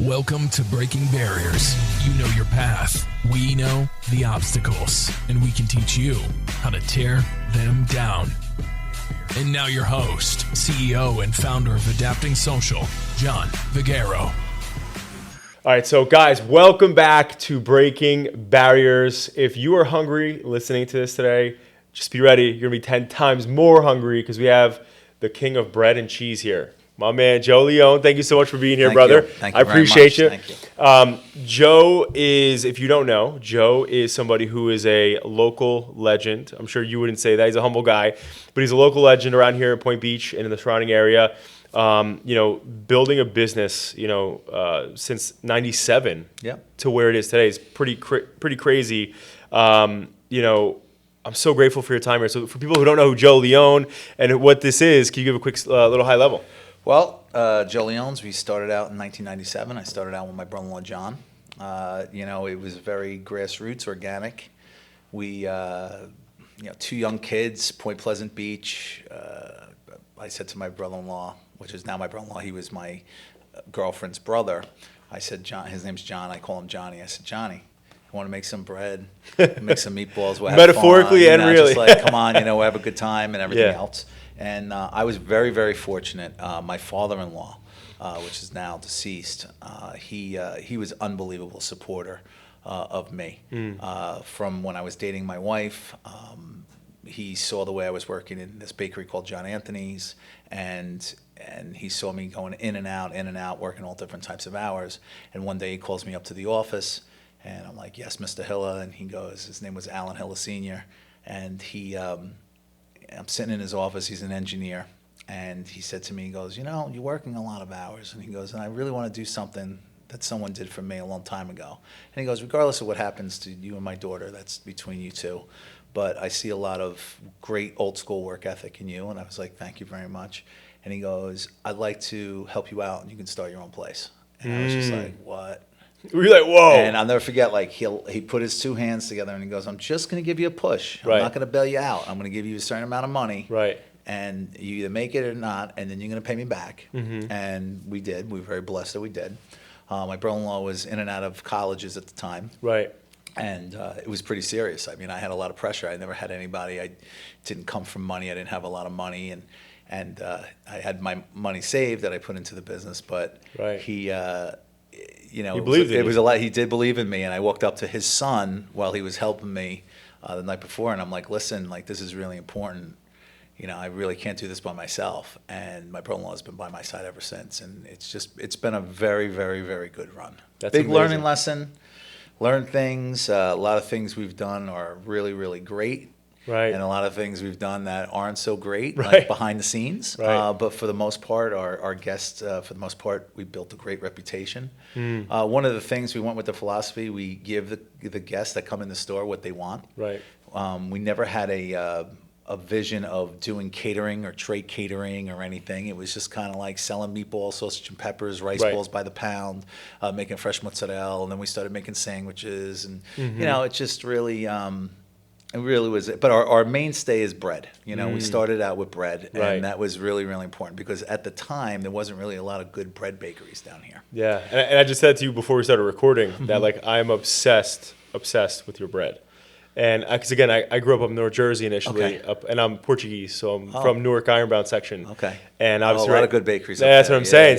Welcome to Breaking Barriers. You know your path. We know the obstacles. And we can teach you how to tear them down. And now your host, CEO and founder of Adapting Social, John Vigero. All right, so guys, welcome back to Breaking Barriers. If you are hungry listening to this today, just be ready. You're going to be 10 times more hungry because we have the king of bread and cheese here. My man, Joe Leone, thank you so much for being here, brother. Thank you I appreciate very you. much. Thank you. Joe is, if you don't know, Joe is somebody who is a local legend. I'm sure you wouldn't say that. He's a humble guy, but he's a local legend around here in Point Beach and in the surrounding area. Building a business, since '97 to where it is today is pretty crazy. I'm so grateful for your time here. So for people who don't know who Joe Leone and what this is, can you give a quick little high level? Well, Joe Leone's, we started out in 1997. I started out with my brother-in-law, John. It was very grassroots, organic. We, two young kids, Point Pleasant Beach. I said to my brother-in-law, which is now my brother-in-law, he was my girlfriend's brother. I said, John, his name's John. I call him Johnny. I said, Johnny, I want to make some bread, make some meatballs. We'll have metaphorically fun, and really. Just like, come on, we'll have a good time and everything Yeah. else. And I was very, very fortunate. My father-in-law, which is now deceased, he was an unbelievable supporter of me. From when I was dating my wife, he saw the way I was working in this bakery called John Anthony's, and he saw me going in and out, working all different types of hours. And one day he calls me up to the office, and I'm like, yes, Mr. Hilla. And he goes, his name was Alan Hilla Sr., and I'm sitting in his office, he's an engineer, and he said to me, he goes, you're working a lot of hours. And he goes, and I really want to do something that someone did for me a long time ago. And he goes, regardless of what happens to you and my daughter, that's between you two. But I see a lot of great old school work ethic in you. And I was like, thank you very much. And he goes, I'd like to help you out and you can start your own place. And I was just like, what? We're like, whoa. And I'll never forget, he put his two hands together and he goes, I'm just going to give you a push. I'm not going to bail you out. I'm going to give you a certain amount of money. Right. And you either make it or not, and then you're going to pay me back. Mm-hmm. And we did. We were very blessed that we did. My brother-in-law was in and out of colleges at the time. Right. And it was pretty serious. I mean, I had a lot of pressure. I never had anybody. I didn't come from money. I didn't have a lot of money. And I had my money saved that I put into the business. But right. he believed in you. A lot. He did believe in me, and I walked up to his son while he was helping me the night before, and I'm like, "Listen, this is really important. I really can't do this by myself." And my brother-in-law has been by my side ever since, and it's been a very, very, very good run. That's big amazing. learning lesson. Learn things. A lot of things we've done are really, really great. Right. And a lot of things we've done that aren't so great, right. like behind the scenes. Right. But for the most part, our guests, for the most part, we built a great reputation. One of the things we went with the philosophy, we give the guests that come in the store what they want. Right. We never had a vision of doing catering or trade catering or anything. It was just kind of like selling meatballs, sausage and peppers, rice balls by the pound, making fresh mozzarella, and then we started making sandwiches. And, it just really... It really was, but our mainstay is bread. We started out with bread, and that was really, really important because at the time there wasn't really a lot of good bread bakeries down here. Yeah, and I just said to you before we started recording that I'm obsessed with your bread, and because again I grew up in North Jersey initially, and I'm Portuguese, so I'm from Newark Ironbound section. Okay, and obviously a lot of good bakeries. That's what I'm saying.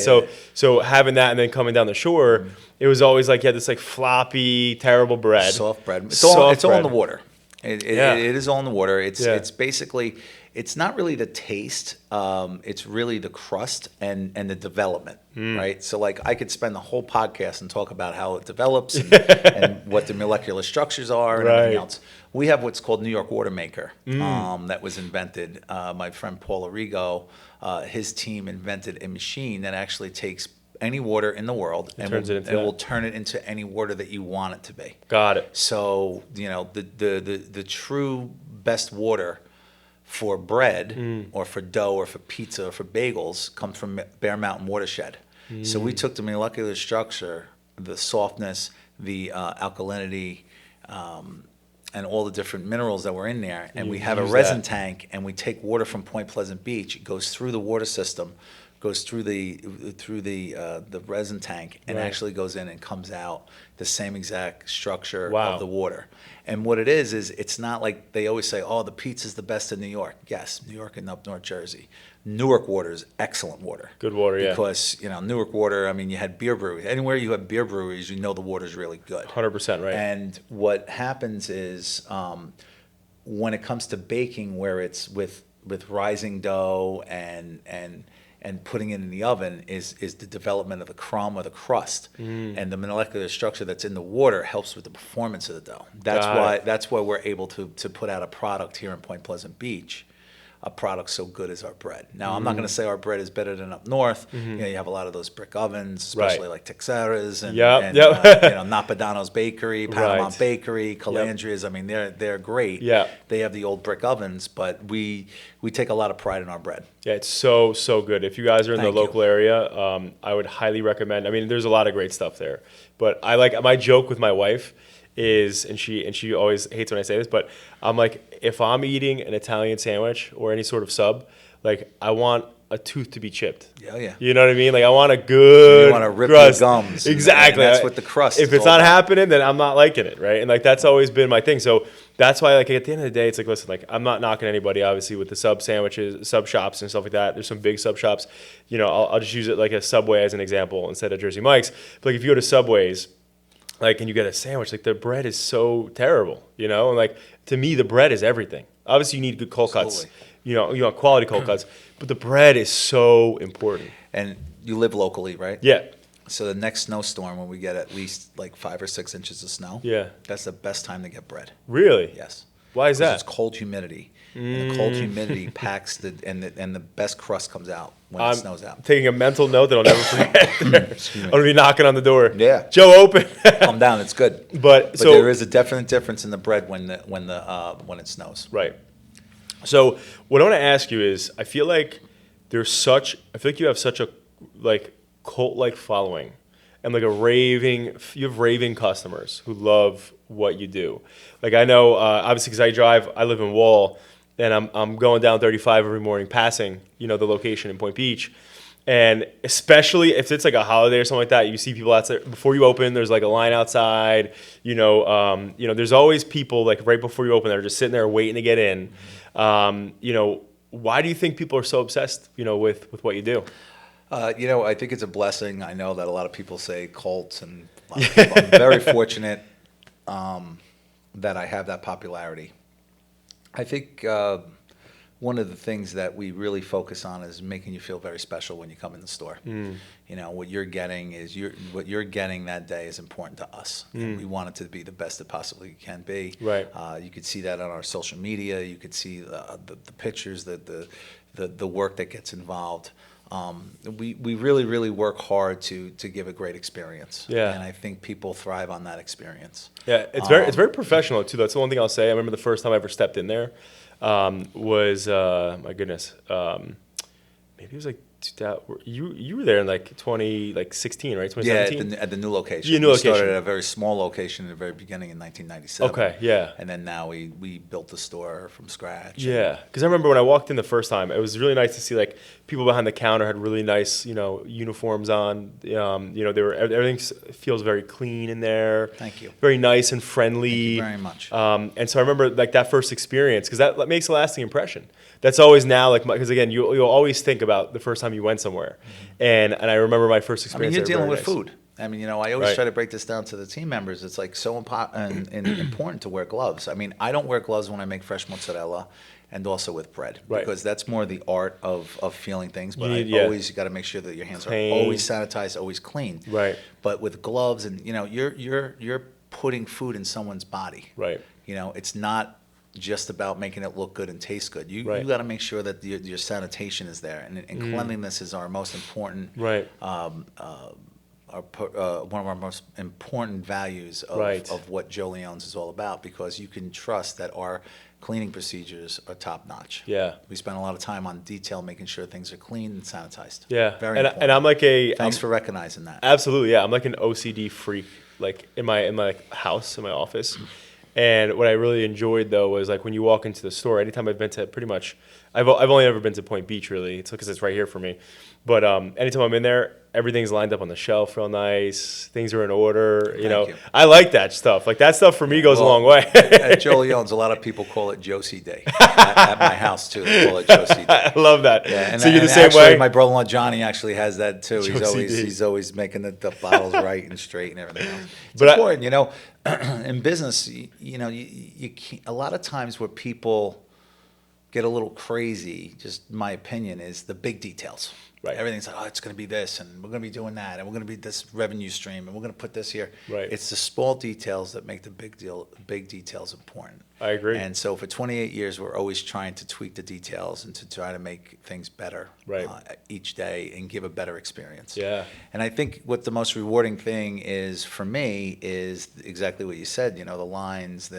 So having that and then coming down the shore, it was always like this floppy, terrible bread, soft bread. It's all in the water. It is all in the water. It's basically, it's not really the taste. It's really the crust and the development, right? So I could spend the whole podcast and talk about how it develops and what the molecular structures are and everything else. We have what's called New York Water Maker that was invented. My friend Paul Arrigo, his team invented a machine that actually takes any water in the world and will turn it into any water that you want it to be. Got it. So, the true best water for bread or for dough or for pizza or for bagels comes from Bear Mountain Watershed. So we took the molecular structure, the softness, the alkalinity, and all the different minerals that were in there, and we have a resin tank, and we take water from Point Pleasant Beach. It goes through the water system, goes through the resin tank and Right. actually goes in and comes out the same exact structure Wow. of the water. And what it is it's not like they always say, oh, the pizza's the best in New York. Yes, New York and up North Jersey. Newark water is excellent water. Good water, yeah. Because, Newark water, I mean, you had beer breweries. Anywhere you have beer breweries, you know the water's really good. 100% right. And what happens is when it comes to baking, where it's with rising dough and putting it in the oven, is the development of the crumb or the crust, and the molecular structure that's in the water helps with the performance of the dough. That's why we're able to put out a product here in Point Pleasant Beach, a product so good as our bread. Now, I'm not going to say our bread is better than up north. You have a lot of those brick ovens, especially like Texera's and Napadano's Bakery, Panama Right. Bakery, Calandria's. I mean, they're great. Yeah. They have the old brick ovens, but we take a lot of pride in our bread. Yeah, it's so good. If you guys are in the Thank you. local area, I would highly recommend. I mean, there's a lot of great stuff there, but I like my joke with my wife is, and she always hates when I say this, but I'm like, if I'm eating an Italian sandwich or any sort of sub, like I want a tooth to be chipped. Yeah, yeah. You know what I mean? Like I want a good. You want to rip crust. your gums. Exactly. And that's what the crust. If is it's all not about. happening, then I'm not liking it, right? And like that's always been my thing. So that's why, like at the end of the day, it's like, listen, like I'm not knocking anybody, obviously, with the sub sandwiches, sub shops, and stuff like that. There's some big sub shops. I'll just use it like a Subway as an example instead of Jersey Mike's. But like if you go to Subway's, like, and you get a sandwich, like the bread is so terrible, and like to me, the bread is everything. Obviously, you need good cold cuts. You want quality cold cuts, but the bread is so important. And you live locally, right? Yeah. So the next snowstorm, when we get at least like 5 or 6 inches of snow, Yeah. that's the best time to get bread. Really? Yes. Why is 'Cause that? It's cold humidity. And the cold humidity packs and the best crust comes out when it snows out. Taking a mental note that I'll never forget. I'm gonna be knocking on the door. Yeah. Joe, open. Calm down, it's good. But so there is a definite difference in the bread when it snows. right. So what I want to ask you is, I feel like you have such a like cult-like following, and like you have raving customers who love what you do. Like I know, obviously, because I live in Wall, and I'm going down 35 every morning, passing the location in Point Beach. And especially if it's like a holiday or something like that, you see people outside before you open. There's like a line outside. There's always people like right before you open that are just sitting there waiting to get in. Why do you think people are so obsessed, with what you do? I think it's a blessing. I know that a lot of people say cults, and a lot of people, I'm very fortunate that I have that popularity. I think one of the things that we really focus on is making you feel very special when you come in the store. What you're getting that day is important to us. And we want it to be the best it possibly can be. Right. You could see that on our social media. You could see the pictures, the work that gets involved. We really, really work hard to give a great experience. Yeah. And I think people thrive on that experience. Yeah, it's very professional too. That's the one thing I'll say. I remember the first time I ever stepped in there was my goodness, maybe it was like 2000, you were there in like 2016, right? 2017? Yeah, at the new location. Yeah, new we location. started at a very small location in the very beginning in 1997. Okay, yeah. And then now we built the store from scratch. Yeah, because I remember when I walked in the first time, it was really nice to see like people behind the counter had really nice, uniforms on. Everything feels very clean in there. Thank you. Very nice and friendly. Thank you very much. And so I remember like that first experience, because that makes a lasting impression. That's always now like, because again, you'll always think about the first time you went somewhere, and I remember my first experience. you're dealing very with nice. food. I always try to break this down to the team members. It's like so important to wear gloves. I don't wear gloves when I make fresh mozzarella, and also with bread, Right. because that's more the art of feeling things. But you got to make sure that your hands Clean. are always sanitized, always clean. Right. But with gloves, and you're putting food in someone's body. Right. It's not just about making it look good and taste good. You Right. got to make sure that your sanitation is there, and cleanliness is our most important. Right. One of our most important values of, Right. of what Joe Leone's is all about, because you can trust that our cleaning procedures are top notch. Yeah. We spend a lot of time on detail, making sure things are clean and sanitized. Yeah. Very and, important. and I'm like Thanks for recognizing that. Absolutely, yeah. I'm like an OCD freak, like in my like, house, in my office. And what I really enjoyed though was like when you walk into the store. Anytime I've been to pretty much I've only ever been to Point Beach, really. It's because it's right here for me. But anytime I'm in there, everything's lined up on the shelf real nice. Things are in order. You know, I like that stuff. Like that stuff for me goes a long way. At Joe Leone's, a lot of people call it Josie Day. At my house too, they call it Josie Day. I love that. Yeah, and, so you're the and same actually, way. my brother-in-law Johnny actually has that too. Josie D. He's always making the bottles right and straight and everything else. It's But important, you know. In business, you know, you can't, a lot of times where people get a little crazy, just my opinion, is the big details. Right. Everything's like, oh, it's going to be this, and we're going to be doing that, and we're going to be this revenue stream, and we're going to put this here. Right. It's the small details that make the big details important. I agree. And so for 28 years, we're always trying to tweak the details and to try to make things better each day and give a better experience. Yeah. And I think what the most rewarding thing is for me is exactly what you said, you know, the lines,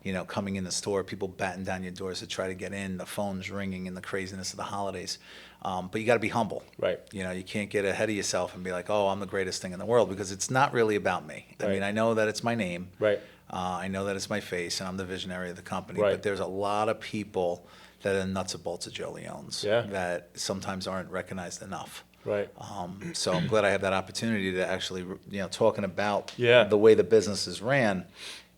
you know, coming in the store, people batting down your doors to try to get in, the phones ringing, and the craziness of the holidays. But you got to be humble. Right. You know, you can't get ahead of yourself and be like, oh, I'm the greatest thing in the world, because it's not really about me. I mean, I know that it's my name. Right. I know that it's my face, and I'm the visionary of the company. Right. But there's a lot of people that are nuts and bolts of Joe Leone's that sometimes aren't recognized enough. Right. So I'm glad I have that opportunity to actually, you know, talking about the way the business is ran.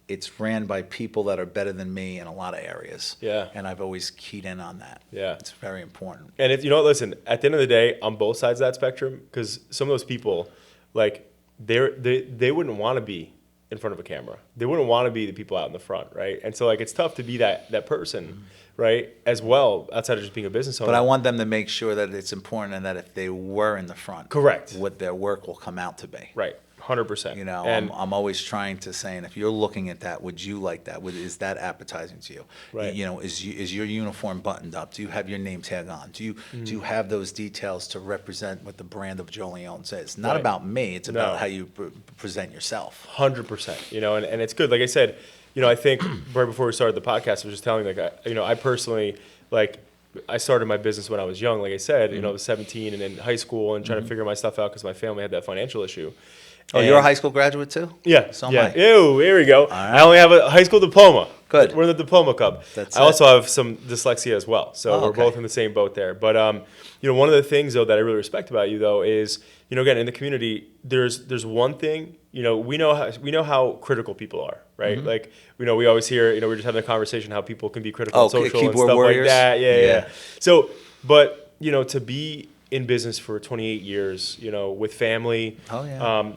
It's ran by people that are better than me in a lot of areas. Yeah. And I've always keyed in on that. Yeah. It's very important. And if you know, listen, at the end of the day, on both sides of that spectrum, because some of those people, like, they wouldn't want to be in front of a camera. They wouldn't want to be the people out in the front, right? And so, like, it's tough to be that person, right, as well, outside of just being a business owner. But I want them to make sure that it's important and that if they were in the front, correct, what their work will come out to be. Right. 100%. You know, and I'm always trying to say, and if you're looking at that, would you like that? Is that appetizing to you? Right. You know, is your uniform buttoned up? Do you have your name tag on? Do you have those details to represent what the brand of Joe Leone says? It's not about me. It's about how you present yourself. 100%. You know, and it's good. Like I said, you know, I think right before we started the podcast, I was just telling, like, I personally, like, I started my business when I was young. Like I said, you know, I was 17 and in high school and trying to figure my stuff out because my family had that financial issue. Oh, you're a high school graduate too? Yeah. So am I. Ew, here we go. Right. I only have a high school diploma. Good. We're in the diploma club. I also have some dyslexia as well. So we're both in the same boat there. But, you know, one of the things, though, that I really respect about you, though, is, you know, again, in the community, there's one thing, you know, we know how critical people are, right? Like, you know, we always hear, you know, we're just having a conversation how people can be critical on social and stuff warriors. like that. Yeah. So, but, you know, to be in business for 28 years, you know, with family. Oh, yeah.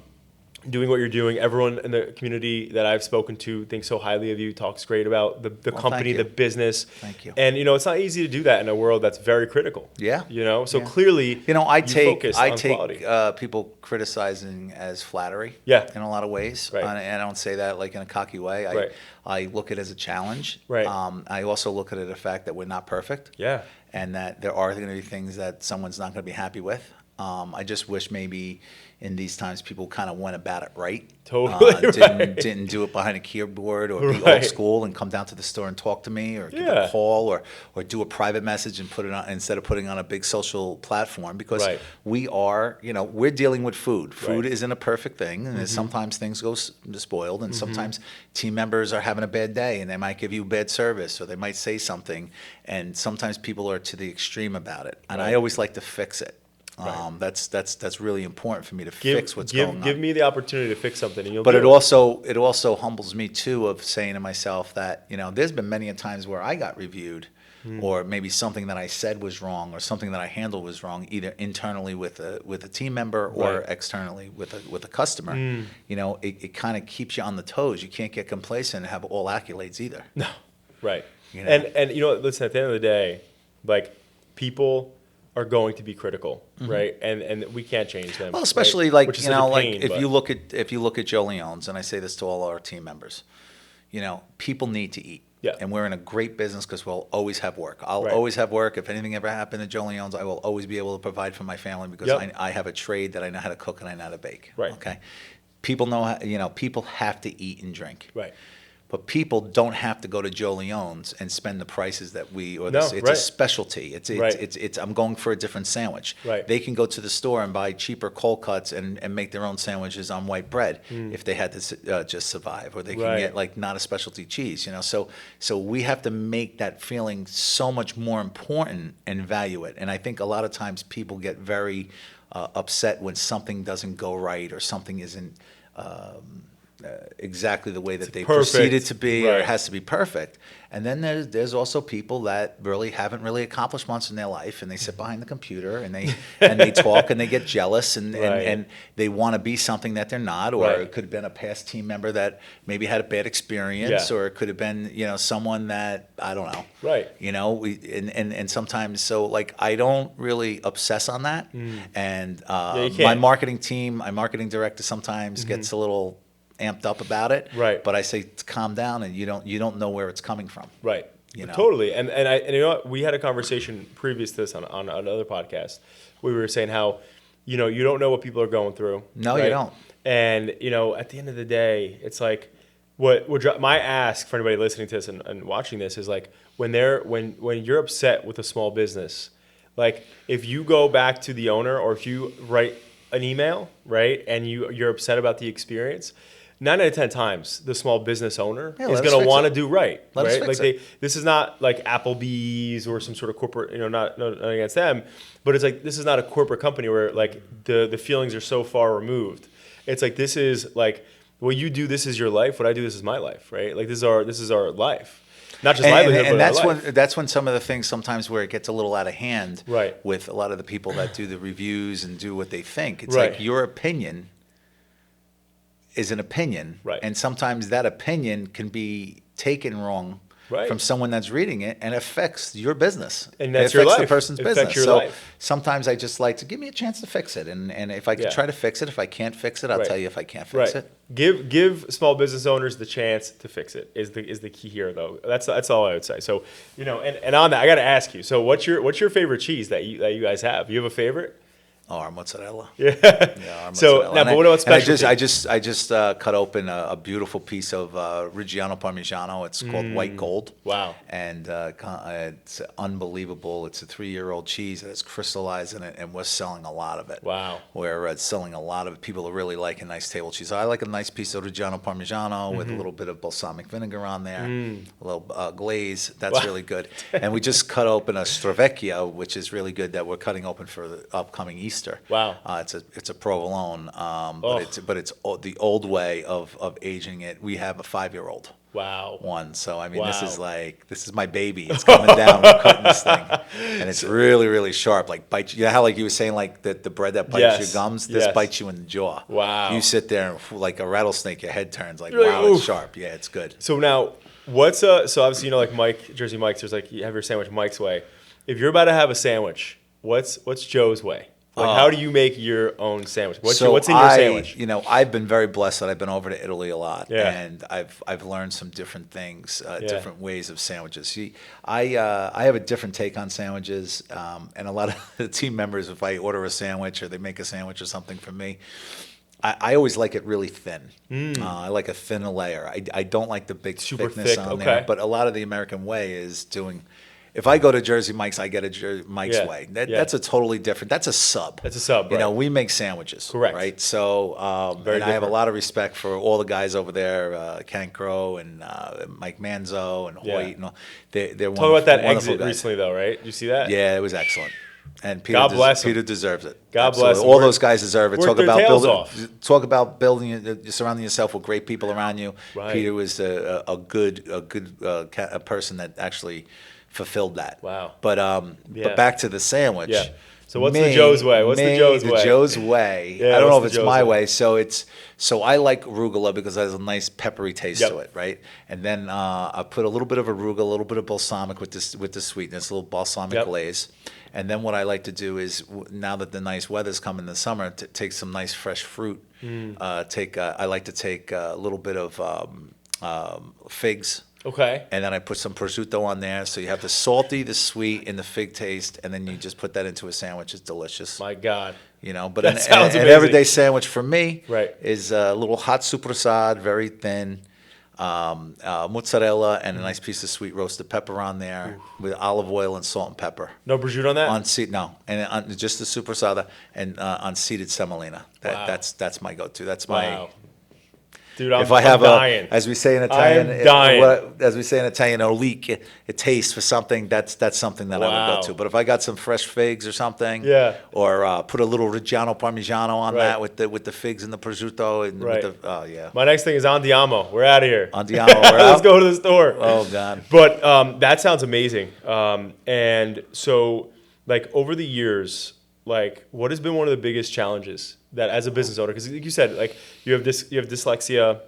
Doing what you're doing, everyone in the community that I've spoken to thinks so highly of you, talks great about the company, the business. Thank you. And, you know, it's not easy to do that in a world that's very critical. Yeah. You know, so clearly, you know, I take quality. People criticizing as flattery. Yeah. In a lot of ways. Right. And I don't say that like in a cocky way. I look at it as a challenge. Right. I also look at it as the fact that we're not perfect. Yeah. And that there are going to be things that someone's not going to be happy with. I just wish maybe in these times people kind of went about it right. Totally Didn't do it behind a keyboard or be old school and come down to the store and talk to me or give a call or do a private message and put it on instead of putting on a big social platform, because we are, you know, we're dealing with food. Food isn't a perfect thing, and sometimes things go spoiled, and sometimes team members are having a bad day and they might give you bad service or they might say something, and sometimes people are to the extreme about it, and I always like to fix it. That's really important for me to fix what's going on. Give me the opportunity to fix something, and you'll. But it also humbles me too, of saying to myself that, you know, there's been many a times where I got reviewed, or maybe something that I said was wrong, or something that I handled was wrong, either internally with a team member or externally with a customer. You know, it kind of keeps you on the toes. You can't get complacent and have all accolades either. No, right. You know? And you know, listen, at the end of the day, like, people are going to be critical, right? And we can't change them. Well, especially like, which is you know, pain, like if you look at Joe Leone's, and I say this to all our team members, you know, people need to eat. Yeah. And we're in a great business because we'll always have work. I'll always have work. If anything ever happened to Joe Leone's, I will always be able to provide for my family because I have a trade that I know how to cook and I know how to bake. Right. Okay. People know how, you know, people have to eat and drink. Right. but people don't have to go to Joe Leone's and spend the prices that we, or No, this, it's right. a specialty. It's I'm going for a different sandwich. Right. They can go to the store and buy cheaper cold cuts and make their own sandwiches on white bread if they had to just survive, or they can Right. get like not a specialty cheese, you know. So we have to make that feeling so much more important and value it. And I think a lot of times people get very upset when something doesn't go right or something isn't exactly the way that they perfect. perceive it to be, or Right. it has to be perfect. And then there's also people that really haven't really accomplished much in their life, and they sit behind the computer and they talk and they get jealous and Right. and they want to be something that they're not, or Right. it could have been a past team member that maybe had a bad experience, Yeah. or it could have been, you know, someone that I don't know. Right. You know, and sometimes, so like I don't really obsess on that, and you my can't. my marketing director sometimes gets a little amped up about it. Right. But I say calm down, and you don't know where it's coming from. Right. You know? Totally. And you know what? We had a conversation previous to this on another podcast. We were saying how, you know, you don't know what people are going through. No, right? you don't. And, you know, at the end of the day, it's like my ask for anybody listening to this and watching this is like when you're upset with a small business, like if you go back to the owner or if you write an email, right, and you're upset about the experience, 9 out of 10 times, the small business owner Yeah, is let us going to fix want to it. do right. Let us right? fix Like it. this is not like Applebee's or some sort of corporate, you know, not against them, but it's like this is not a corporate company where like the feelings are so far removed. It's like this is like what you do. This is your life. What I do. This is my life. Right? Like this is our life. Not just livelihood, And but that's our life. that's when some of the things sometimes where it gets a little out of hand. Right. With a lot of the people that do the reviews and do what they think. It's Right. like your opinion is an opinion, Right. and sometimes that opinion can be taken wrong Right. from someone that's reading it, and affects your business. And that's it affects your the life. person's It affects business. your So life. sometimes I just like to give me a chance to fix it, and if I can Yeah. try to fix it, if I can't fix it, I'll Right. tell you if I can't fix Right. it. Give small business owners the chance to fix it is the key here though. That's all I would say. So, you know, and on that I got to ask you. So what's your favorite cheese that you guys have? You have a favorite? Oh, our mozzarella. Yeah. Yeah, our So mozzarella. now, And but what about and specialty? I just cut open a beautiful piece of Reggiano Parmigiano. It's called White Gold. Wow. And it's unbelievable. It's a 3-year-old cheese that has crystallized in it, and we're selling a lot of it. Wow. We're selling a lot of it. People are really liking nice table cheese. I like a nice piece of Reggiano Parmigiano with a little bit of balsamic vinegar on there, a little glaze. That's Wow. really good. And we just cut open a Stravecchia, which is really good, that we're cutting open for the upcoming Easter. Wow. It's a provolone, Oh. but it's the old way of aging it. We have a 5-year-old Wow. one, so I mean this Wow. is my baby. It's coming down. We're cutting this thing, and it's really really sharp. Like bites. You know how like you were saying like the bread that bites Yes. your gums. This Yes. bites you in the jaw. Wow. You sit there and like a rattlesnake. Your head turns like You're like, wow, it's oof. sharp. Yeah, it's good. So now, so obviously you know like Mike, Jersey Mike's. There's like you have your sandwich Mike's way. If you're about to have a sandwich, what's Joe's way? Like how do you make your own sandwich? What's in your sandwich? You know, I've been very blessed that I've been over to Italy a lot, Yeah. and I've learned some different things, Yeah. different ways of sandwiches. See, I have a different take on sandwiches, and a lot of the team members, if I order a sandwich or they make a sandwich or something for me, I always like it really thin. I like a thinner layer. I don't like the big Super thickness thick, on okay. there. But a lot of the American way is doing. If I go to Jersey Mike's, I get a Mike's Yeah, way. yeah. That's a totally different. That's a sub. That's a sub, You know, right. we make sandwiches. Correct. Right. So, Very and I have a different. lot of respect for all the guys over there, Ken Crow and Mike Manzo and Yeah. Hoyt. And all. They're Talk about that wonderful exit guys. recently though, right? Did you see that? Yeah, it was excellent. And Peter, God bless him. Peter deserves it. God Absolutely. bless him. All those guys deserve it. Worked Talk their about tails building. off. Talk about building, surrounding yourself with great people around you. Right. Peter was a good a person that actually fulfilled that. Wow. But Yeah. but back to the sandwich. Yeah. So what's the Joe's way? What's the Joe's way? The Joe's way. Yeah, I don't know if what's it's the my Joe's way? way. So I like arugula because it has a nice peppery taste Yep. to it, right? And then I put a little bit of arugula, a little bit of balsamic with the sweetness, a little balsamic Yep. glaze. And then what I like to do is now that the nice weather's come in the summer, take some nice fresh fruit. I like to take a little bit of figs. Okay. And then I put some prosciutto on there, so you have the salty, the sweet, and the fig taste, and then you just put that into a sandwich. It's delicious. My God. You know, but That sounds an amazing. everyday sandwich for me Right. is a little hot sopressata, very thin, mozzarella, and a nice piece of sweet roasted pepper on there with olive oil and salt and pepper. No prosciutto on that? No, and just the super sada and on seeded semolina. Wow. That's my go-to. That's Wow. my. Dude, I'm dying. dying. As we say in Italian, I am dying. as we say in Italian, oliche, a taste for something. That's something that I would go to. But if I got some fresh figs or something, Yeah. or put a little Reggiano Parmigiano on Right. that with the figs and the prosciutto and Right. with the, oh yeah, My next thing is Andiamo. We're out of here. Andiamo, we're Let's out. go to the store. Oh God. But that sounds amazing. And so, like, over the years, like, what has been one of the biggest challenges that as a business owner? Because like you said, like, you have dyslexia,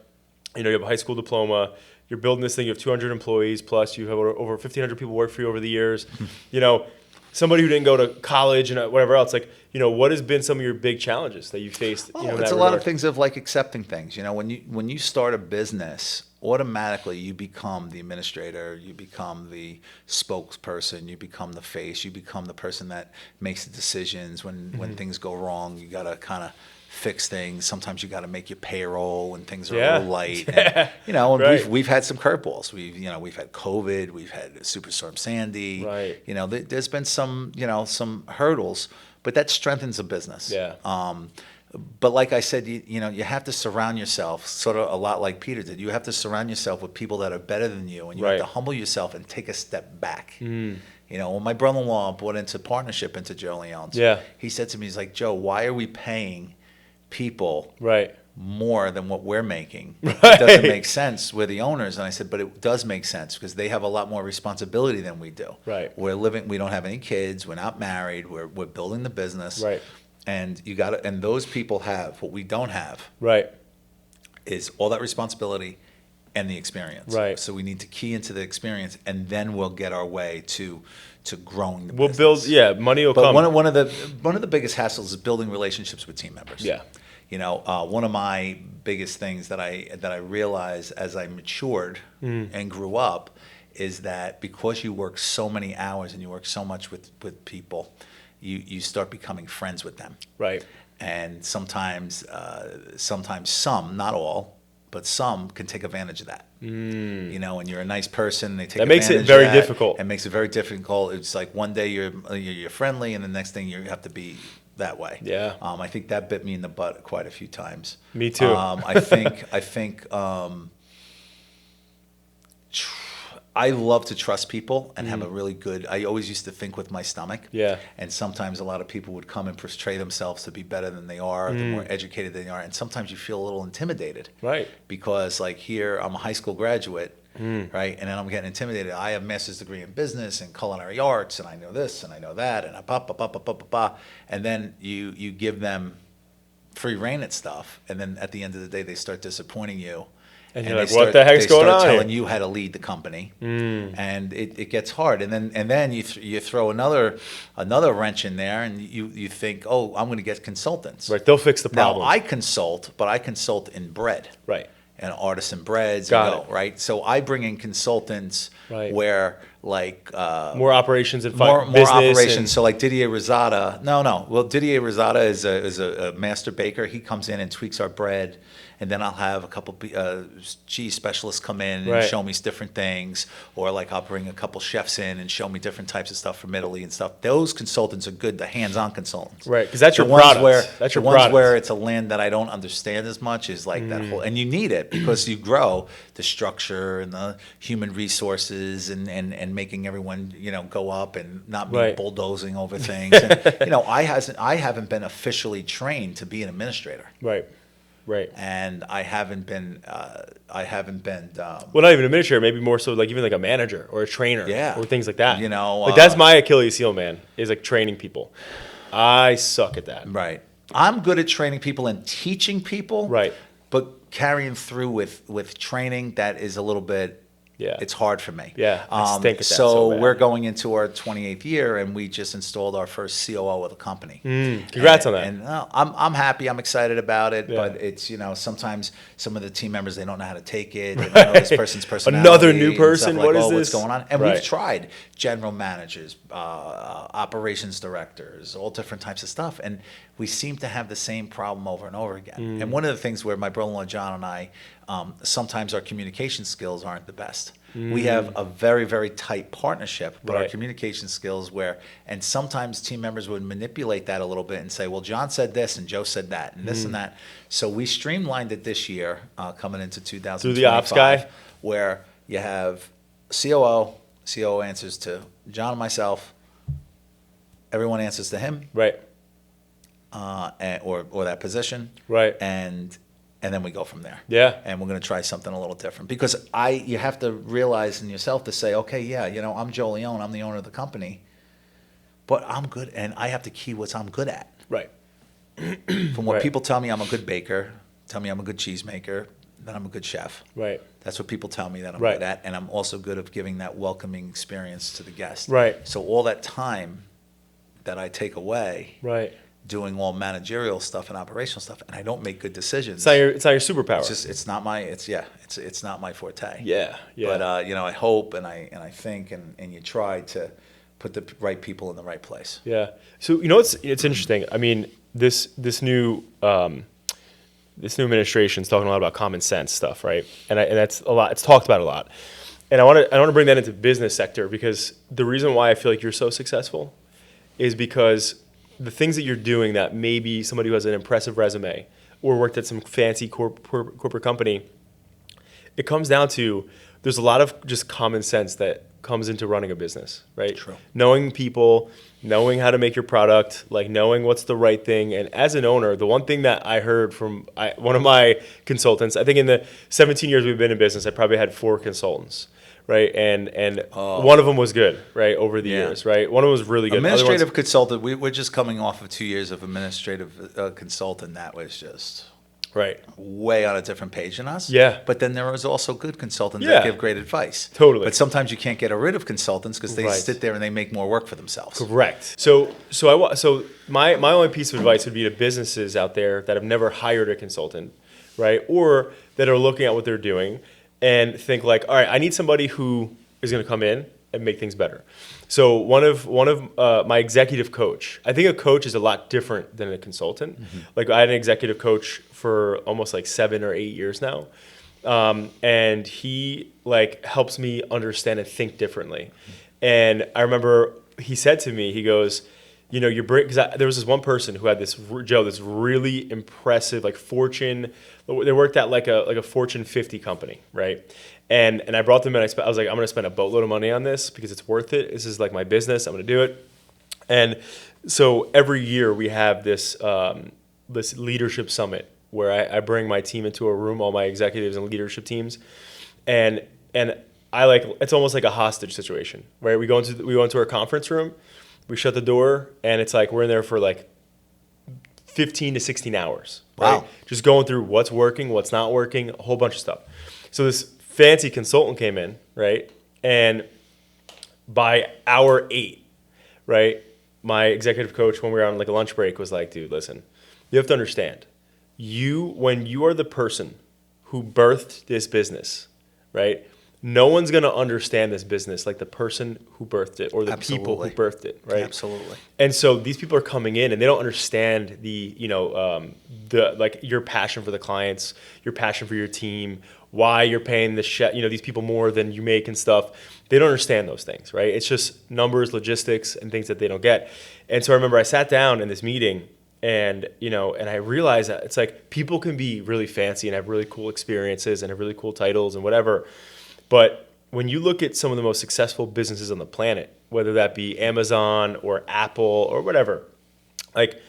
you have a high school diploma, you're building this thing, you have 200 employees, plus you have over 1,500 people work for you over the years. Somebody who didn't go to college and whatever else, like, what has been some of your big challenges that you faced? In It's that a lot regard? of things of like accepting things. When you start a business, automatically you become the administrator, you become the spokesperson, you become the face, you become the person that makes the decisions when things go wrong. You gotta kind of fix things. Sometimes you got to make your payroll when things are a little light. And, and Right. we've had some curveballs. We've had COVID. We've had Superstorm Sandy. Right. There's been some hurdles, but that strengthens a business. Yeah. But like I said, you have to surround yourself sort of a lot like Peter did. You have to surround yourself with people that are better than you, and you Right. have to humble yourself and take a step back. When my brother-in-law bought into partnership into Joe Leone's, he said to me, he's like, Joe, why are we paying people Right. more than what we're making? Right. It doesn't make sense. We're the owners. And I said, but it does make sense because they have a lot more responsibility than we do. Right. We don't have any kids. We're not married. We're building the business. Right. And and those people have what we don't have Right. is all that responsibility and the experience. Right. So we need to key into the experience, and then we'll get our way to growing the We'll business. build, money will But come. one of the biggest hassles is building relationships with team members. Yeah. One of my biggest things that I realized as I matured and grew up is that because you work so many hours and you work so much with people, you start becoming friends with them. Right. And sometimes some, not all, but some can take advantage of that. And you're a nice person. They take That makes it advantage very of that. difficult. It makes it very difficult. It's like one day you're friendly, and the next thing you have to be that way. Yeah. I think that bit me in the butt quite a few times. Me too. I think I love to trust people and have a really good. I always used to think with my stomach. Yeah. And sometimes a lot of people would come and portray themselves to be better than they are, the more educated they are, and sometimes you feel a little intimidated. Right. Because like here, I'm a high school graduate. Right, and then I'm getting intimidated. I have a master's degree in business and culinary arts, and I know this and I know that, and and then you give them free reign at stuff, and then at the end of the day, they start disappointing you. And you're like, what the heck's going on They start here? telling you how to lead the company, and it gets hard. And then you throw another wrench in there, and you think, oh, I'm going to get consultants. Right. They'll fix the problem. Now I consult, but I consult in bread. Right. And artisan breads, Got it. right? So I bring in consultants where like more operations and more business operations. and- So like Didier Rosada, no. Well, Didier Rosada is a master baker. He comes in and tweaks our bread, and then I'll have a couple cheese specialists come in and show me different things, or like I'll bring a couple chefs in and show me different types of stuff from Italy and stuff. Those consultants are good, the hands-on consultants, Right, because that's The your ones product. Where, That's the your ones product. where it's a land that I don't understand as much is like that whole, and you need it because you grow the structure and the human resources and making everyone go up and not be Right. bulldozing over things. And, I haven't been officially trained to be an administrator, Right. Right. and I haven't been. Well, not even a administrator, maybe more so like even like a manager or a trainer, Yeah. or things like that. Like that's my Achilles heel, man. Is like training people. I suck at that. Right. I'm good at training people and teaching people. Right. But carrying through with training, that is a little bit. Yeah. It's hard for me. Yeah, I stink at that So so bad. we're going into our 28th year, and we just installed our first COO of the company. Congrats on that. And I'm happy. I'm excited about it. Yeah. But it's sometimes some of the team members, they don't know how to take it. They don't know this person's personality. Another new and person? stuff like, What is what's this? going on? And Right. we've tried general managers, operations directors, all different types of stuff. And we seem to have the same problem over and over again. And one of the things where my brother-in-law John and I, sometimes our communication skills aren't the best. We have a very, very tight partnership, but our Right. communication skills and sometimes team members would manipulate that a little bit and say, well, John said this and Joe said that and this and that. So we streamlined it this year, coming into 2025. Through the ops guy? Where you have COO answers to John and myself, everyone answers to him, Right. or that position, Right. and then we go from there. Yeah. And we're going to try something a little different because you have to realize in yourself to say, okay, yeah, I'm Joe Leone, I'm the owner of the company, but I'm good, and I have to key what I'm good at. Right. From what Right. people tell me, I'm a good baker, tell me I'm a good cheesemaker, then I'm a good chef. Right. That's what people tell me that I'm Right. good at, and I'm also good at giving that welcoming experience to the guest. Right. So all that time that I take away Right. doing all managerial stuff and operational stuff, and I don't make good decisions. It's not your superpower. It's not my forte. Yeah. Yeah. But I hope and I think and you try to put the right people in the right place. Yeah. So it's interesting. I mean, this new administration's talking a lot about common sense stuff, right? And that's a lot. It's talked about a lot. And I want to bring that into business sector because the reason why I feel like you're so successful is because the things that you're doing that maybe somebody who has an impressive resume or worked at some fancy corporate company, it comes down to there's a lot of just common sense that comes into running a business, right? True. Knowing people, knowing how to make your product, like knowing what's the right thing. And as an owner, the one thing that I heard from one of my consultants, I think in the 17 years we've been in business, I probably had 4 consultants, right? And one of them was good, right, over the years, right? One of them was really good. Administrative consultant, we're just coming off of 2 years of administrative consultant. That was just right. way on a different page than us. Yeah. But then there was also good consultants Yeah. that give great advice. Totally. But sometimes you can't get rid of consultants because they Right. sit there and they make more work for themselves. Correct. So my only piece of advice would be to businesses out there that have never hired a consultant, right, or that are looking at what they're doing and think like, all right, I need somebody who is going to come in and make things better. So one of my executive coach, I think a coach is a lot different than a consultant. Mm-hmm. Like I had an executive coach for almost like 7 or 8 years now. And he like helps me understand and think differently. And I remember he said to me, he goes, because there was this one person who had this really impressive, like Fortune. They worked at like a Fortune 50 company, right? And I brought them in. I was like, I'm going to spend a boatload of money on this because it's worth it. This is like my business. I'm going to do it. And so every year we have this leadership summit where I bring my team into a room, all my executives and leadership teams, and I it's almost like a hostage situation, right? We go into our conference room. We shut the door, and it's like we're in there for like 15 to 16 hours. Right? Wow. Just going through what's working, what's not working, a whole bunch of stuff. So this fancy consultant came in, right? And by hour 8, right, my executive coach, when we were on like a lunch break, was like, dude, listen, you have to understand, when you are the person who birthed this business, right, no one's going to understand this business like the person who birthed it or the people who birthed it, right? Absolutely. And so these people are coming in and they don't understand the your passion for the clients, your passion for your team, why you're paying these people more than you make and stuff. They don't understand those things, right? It's just numbers, logistics, and things that they don't get. And so I remember I sat down in this meeting and I realized that it's like people can be really fancy and have really cool experiences and have really cool titles and whatever. But when you look at some of the most successful businesses on the planet, whether that be Amazon or Apple or whatever, like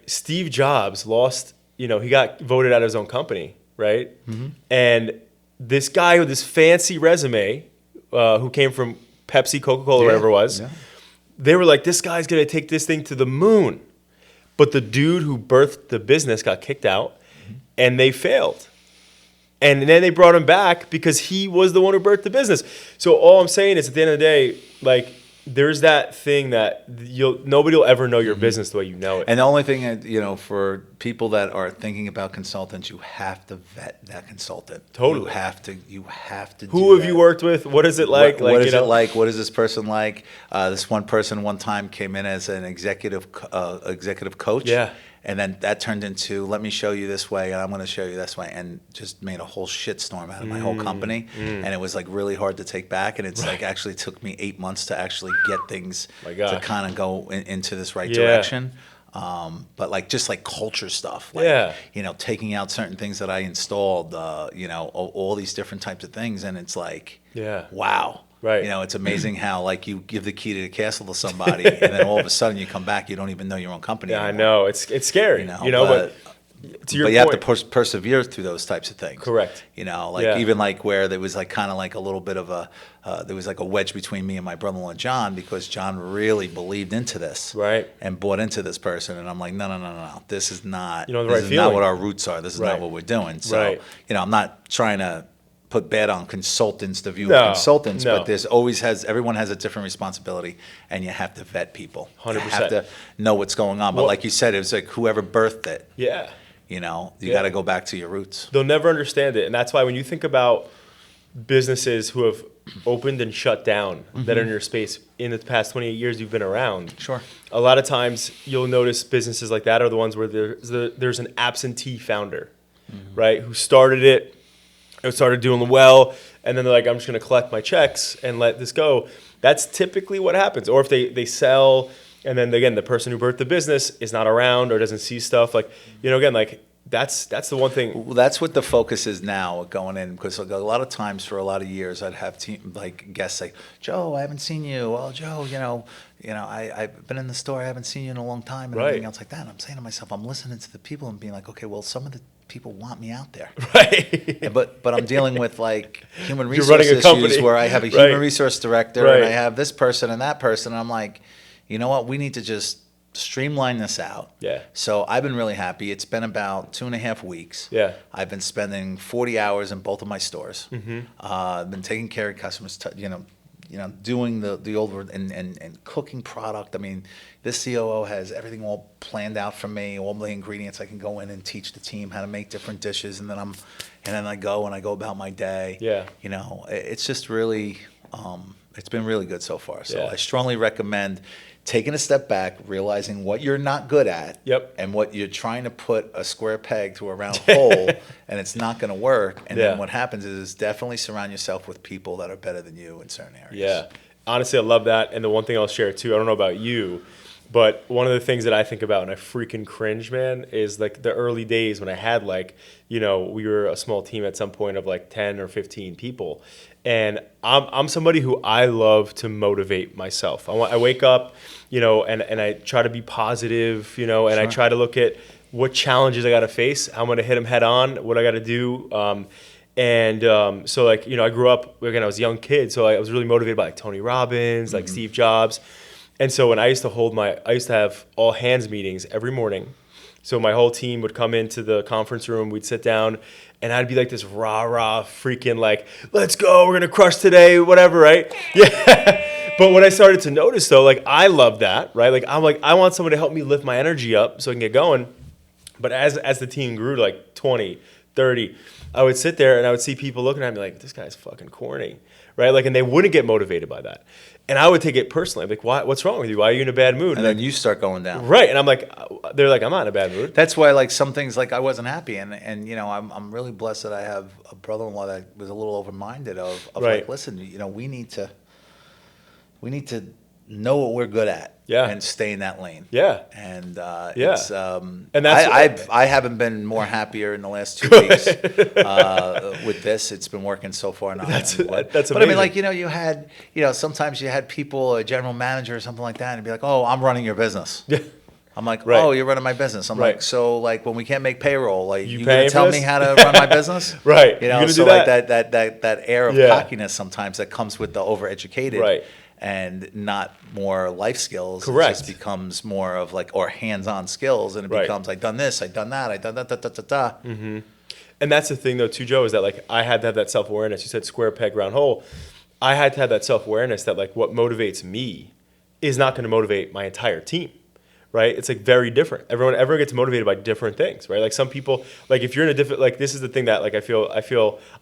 Steve Jobs lost, he got voted out of his own company, right? Mm-hmm. And this guy with this fancy resume, who came from Pepsi, Coca-Cola, whatever it was, they were like, this guy's going to take this thing to the moon. But the dude who birthed the business got kicked out, and they failed. And then they brought him back because he was the one who birthed the business. So all I'm saying is at the end of the day, like there's that thing that nobody will ever know your business the way you know it. And the only thing, for people that are thinking about consultants, you have to vet that consultant. Totally. You have to. Who have you worked with? What is it like? What is it like? What is this person like? This one person one time came in as an executive coach. Yeah. And then that turned into, let me show you this way, and I'm going to show you this way, and just made a whole shitstorm out of my whole company. And it was like really hard to take back. And it's like actually took me 8 months to actually get things to kind of go into this right direction. But like just like culture stuff, like, taking out certain things that I installed, all these different types of things. And it's like, wow. Right. It's amazing how like you give the key to the castle to somebody and then all of a sudden you come back, you don't even know your own company anymore. I know. It's scary, but to your but you point, have to persevere through those types of things. Correct. Even like where there was like kind of like a little bit of there was like a wedge between me and my brother-in-law John, because John really believed into this, right, and bought into this person, and I'm like, no, this is not, this is not what our roots are. This is not what we're doing. So I'm not trying to put bad on consultants, the view of consultants, but everyone has a different responsibility, and you have to vet people. 100%. You have to know what's going on. But like you said, it was like whoever birthed it. Yeah. You got to go back to your roots. They'll never understand it. And that's why when you think about businesses who have opened and shut down that are in your space in the past 28 years you've been around, sure, a lot of times you'll notice businesses like that are the ones where there's an absentee founder, right, who started it, and started doing well, and then they're like, I'm just going to collect my checks and let this go. That's typically what happens. Or if they sell, and then again, the person who birthed the business is not around or doesn't see stuff. Like, again, like that's the one thing. Well, that's what the focus is now going in, because a lot of times for a lot of years I'd have guests say, Joe, I haven't seen you. Well, Joe, I've been in the store. I haven't seen you in a long time, and everything else like that. And I'm saying to myself, I'm listening to the people and being like, okay, well, some of the people want me out there, right? But I'm dealing with like human You're resource running a company, issues where I have a human resource director and I have this person and that person, and I'm like, you know what? We need to just streamline this out. Yeah. So I've been really happy. It's been about 2.5 weeks. Yeah. I've been spending 40 hours in both of my stores. I've been taking care of customers, doing the old work and cooking product. I mean, this COO has everything all planned out for me, all the ingredients. I can go in and teach the team how to make different dishes, and then I go about my day. Yeah. It's just really, it's been really good so far. So I strongly recommend taking a step back, realizing what you're not good at, and what you're trying to put a square peg to a round hole, and it's not going to work. And then what happens is definitely surround yourself with people that are better than you in certain areas. Yeah. Honestly, I love that. And the one thing I'll share too, I don't know about you, but one of the things that I think about and I freaking cringe, man, is like the early days when I had we were a small team at some point of like 10 or 15 people. And I'm somebody who I love to motivate myself. I wake up, and I try to be positive, and I try to look at what challenges I got to face. I'm going to hit them head on, what I got to do. So I grew up, again, I was a young kid, so I was really motivated by like Tony Robbins, like Steve Jobs. And so when I used to have all hands meetings every morning. So my whole team would come into the conference room, we'd sit down, and I'd be like this rah-rah freaking like, let's go, we're going to crush today, whatever, right? Yeah. But when I started to notice though, like I love that, right? Like I'm like, I want someone to help me lift my energy up so I can get going. But as the team grew to like 20, 30, I would sit there and I would see people looking at me like, this guy's fucking corny, right? Like, and they wouldn't get motivated by that. And I would take it personally. I'm like, what's wrong with you? Why are you in a bad mood? And then you start going down. Right. And I'm like, they're like, I'm not in a bad mood. That's why like some things, like I wasn't happy. And I'm really blessed that I have a brother-in-law that was a little open-minded of like, listen, we need to know what we're good at. Yeah. And stay in that lane. Yeah. And it's and that's I haven't been more happier in the last 2 weeks with this. It's been working so far now. That's amazing. But I mean, like, you had, sometimes you had people, a general manager or something like that, and be like, oh, I'm running your business. Yeah. I'm like, oh, you're running my business. I'm like, so like when we can't make payroll, like you gonna tell me how to run my business? Right. So like that air of cockiness sometimes that comes with the overeducated. Right. And not more life skills. Correct. It just becomes more of like, or hands-on skills, and it becomes, I've done this, I've done that, I've done that, Mm-hmm. And that's the thing though too, Joe, is that like I had to have that self-awareness. You said square peg, round hole. I had to have that self-awareness that like what motivates me is not going to motivate my entire team. Right? It's like very different. Everyone gets motivated by different things, right? Like some people, like if you're in a different, like this is the thing that like I feel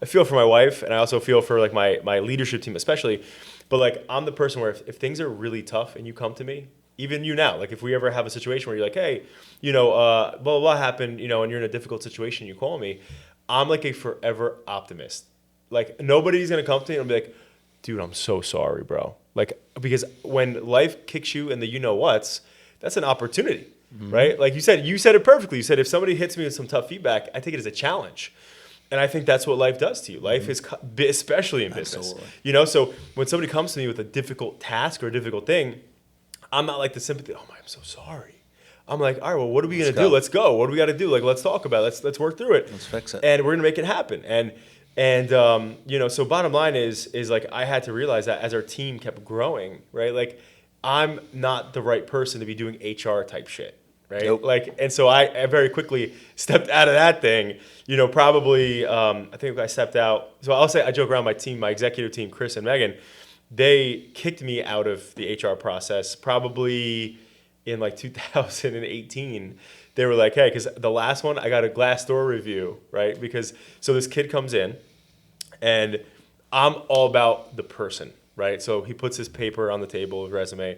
for my wife, and I also feel for like my leadership team especially. But like I'm the person where if things are really tough and you come to me, even you now, like if we ever have a situation where you're like, hey, blah blah blah happened, and you're in a difficult situation, you call me, I'm like a forever optimist. Like nobody's gonna come to me and be like, dude, I'm so sorry, bro. Like because when life kicks you in the what's, that's an opportunity, right? Like you said it perfectly. You said if somebody hits me with some tough feedback, I take it as a challenge. And I think that's what life does to you. Life is, especially in business, so when somebody comes to me with a difficult task or a difficult thing, I'm not like the sympathy, oh my, I'm so sorry. I'm like, all right, well, what are we going to do? Let's go. What do we got to do? Like, let's talk about it. Let's work through it. Let's fix it. And we're going to make it happen. And so bottom line is like, I had to realize that as our team kept growing, right? Like, I'm not the right person to be doing HR type shit, right? Nope. Like, and so I very quickly stepped out of that thing. Probably I think I stepped out. So I'll say I joke around my team, my executive team, Chris and Megan. They kicked me out of the HR process probably in like 2018. They were like, hey, because the last one I got a Glassdoor review, right? Because so this kid comes in, and I'm all about the person. Right, so he puts his paper on the table, his resume,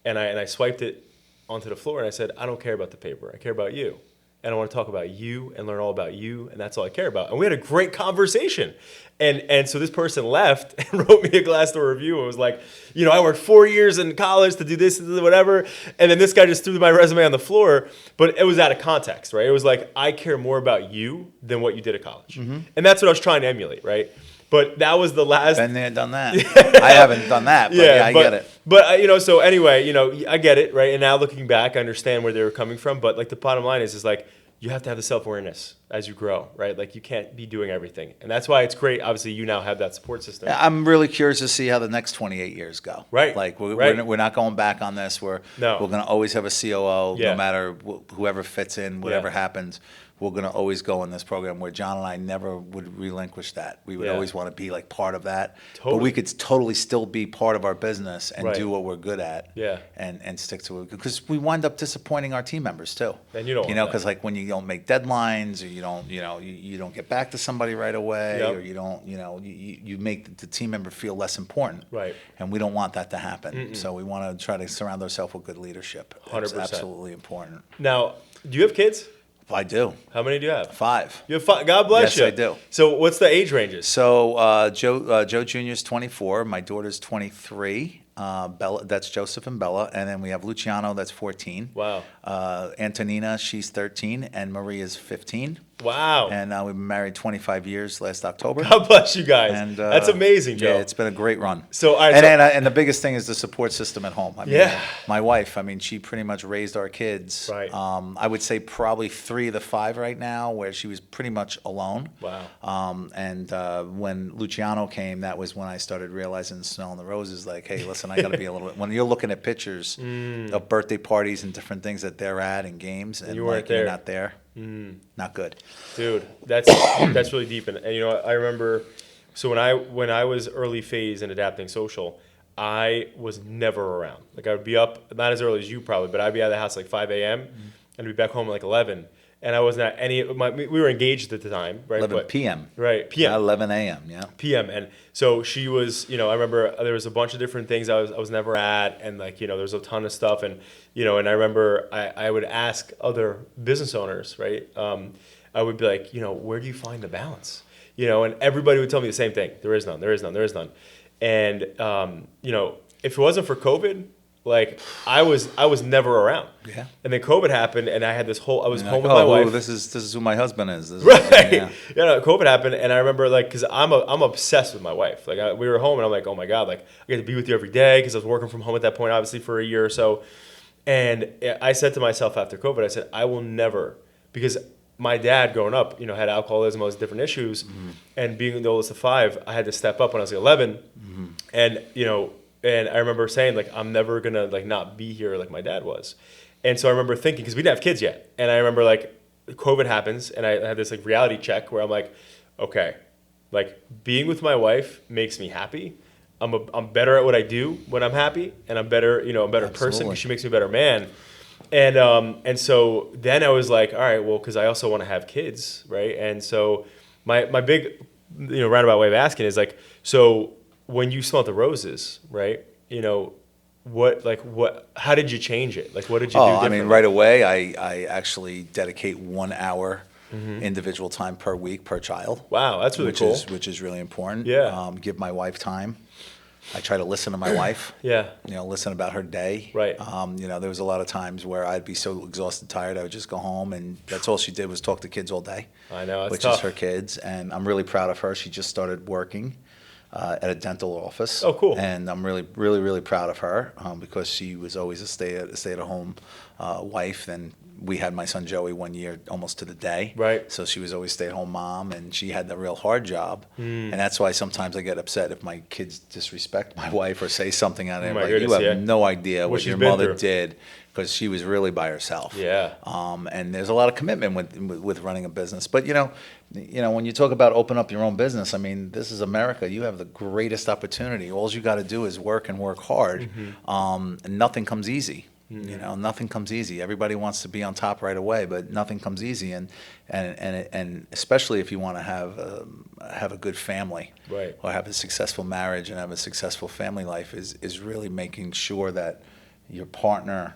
and I swiped it onto the floor, and I said, I don't care about the paper. I care about you, and I want to talk about you and learn all about you, and that's all I care about. And we had a great conversation, and so this person left and wrote me a Glassdoor review and was like, I worked 4 years in college to do this and whatever, and then this guy just threw my resume on the floor, but it was out of context, right? It was like, I care more about you than what you did at college, and that's what I was trying to emulate, right? But that was the last. Been there, done that. I haven't done that, but I get it. But so anyway, I get it, right? And now looking back, I understand where they were coming from. But like the bottom line is like you have to have the self-awareness as you grow, right? Like you can't be doing everything, and that's why it's great. Obviously, you now have that support system. I'm really curious to see how the next 28 years go. Right. Like we're not going back on this. We're going to always have a COO, no matter whoever fits in, whatever happens. We're going to always go in this program where John and I never would relinquish that. We would always want to be like part of that. Totally. But we could totally still be part of our business and do what we're good at. Yeah. And stick to it. Because we wind up disappointing our team members too. And you don't because like when you don't make deadlines or you don't get back to somebody right away or you don't, you make the team member feel less important. Right. And we don't want that to happen. So we want to try to surround ourselves with good leadership. 100%. It's absolutely important. Now, do you have kids? I do. How many do you have? 5. You have 5. God bless you. Yes, I do. So what's the age ranges? So Joe Jr. is 24. My daughter's 23. Bella, that's Joseph and Bella. And then we have Luciano, that's 14. Wow. Antonina, she's 13. And Maria's 15. Wow. And we've been married 25 years last October. God bless you guys. And, that's amazing, Joe. Yeah, it's been a great run. So, and the biggest thing is the support system at home. I mean, yeah. My wife, she pretty much raised our kids. Right. I would say probably 3 of the 5 right now where she was pretty much alone. Wow. And when Luciano came, that was when I started realizing the smell and the roses, like, hey, listen, I got to be a little bit. When you're looking at pictures of birthday parties and different things that they're at and games, and you weren't there. You're not there. Not good, dude. That's really deep, and I remember. So when I was early phase in adapting social, I was never around. Like I would be up not as early as you probably, but I'd be out of the house like 5 a.m. and be back home at like 11. And I wasn't at any. We were engaged at the time, right? 11 p.m. Right, p.m. Not 11 a.m. Yeah. p.m. And so she was. I remember there was a bunch of different things I was never at, and like there was a ton of stuff, and and I remember I would ask other business owners, right? I would be like, where do you find the balance? And everybody would tell me the same thing. There is none. There is none. There is none. And if it wasn't for COVID. Like I was never around. Yeah. And then COVID happened, and I had this whole. I was home with my wife. This is who my husband is. Right. COVID happened, and I remember because I'm obsessed with my wife. Like we were home, and I'm like, oh my god, like I get to be with you every day because I was working from home at that point, obviously for a year or so. And I said to myself after COVID, I said, I will never, because my dad growing up, had alcoholism, all these different issues, and being the oldest of 5, I had to step up when I was like 11, and And I remember saying, like, I'm never going to, like, not be here like my dad was. And so I remember thinking, because we didn't have kids yet. And I remember, like, COVID happens, and I had this, like, reality check where I'm like, okay, like, being with my wife makes me happy. I'm better at what I do when I'm happy, and I'm better, a better person Absolutely. because she makes me a better man. And so then I was like, all right, well, because I also want to have kids, right? And so my big, roundabout way of asking is like, so when you smelled the roses, right? How did you change it? Like, what did you do differently? Right away, I actually dedicate 1 hour individual time per week per child. Wow, that's really cool. Which is really important. Yeah. Give my wife time. I try to listen to my wife. Yeah. Listen about her day. Right. There was a lot of times where I'd be so exhausted, tired, I would just go home, and that's all she did was talk to kids all day. I know, which tough. is her kids, and I'm really proud of her. She just started working at a dental office. Oh, cool. And I'm really, really, really proud of her because she was always a stay-at-home wife. And we had my son Joey 1 year almost to the day. Right. So she was always stay-at-home mom, and she had the real hard job. And that's why sometimes I get upset if my kids disrespect my wife or say something on it. my Like, goodness, you have yeah. no idea What what she's your been mother through. did, because she was really by herself. Yeah. And there's a lot of commitment with running a business. But when you talk about open up your own business, this is America. You have the greatest opportunity. All you got to do is work and work hard. And nothing comes easy. Nothing comes easy. Everybody wants to be on top right away, but nothing comes easy. And especially if you want to have a good family, Right. or have a successful marriage and have a successful family life, is really making sure that your partner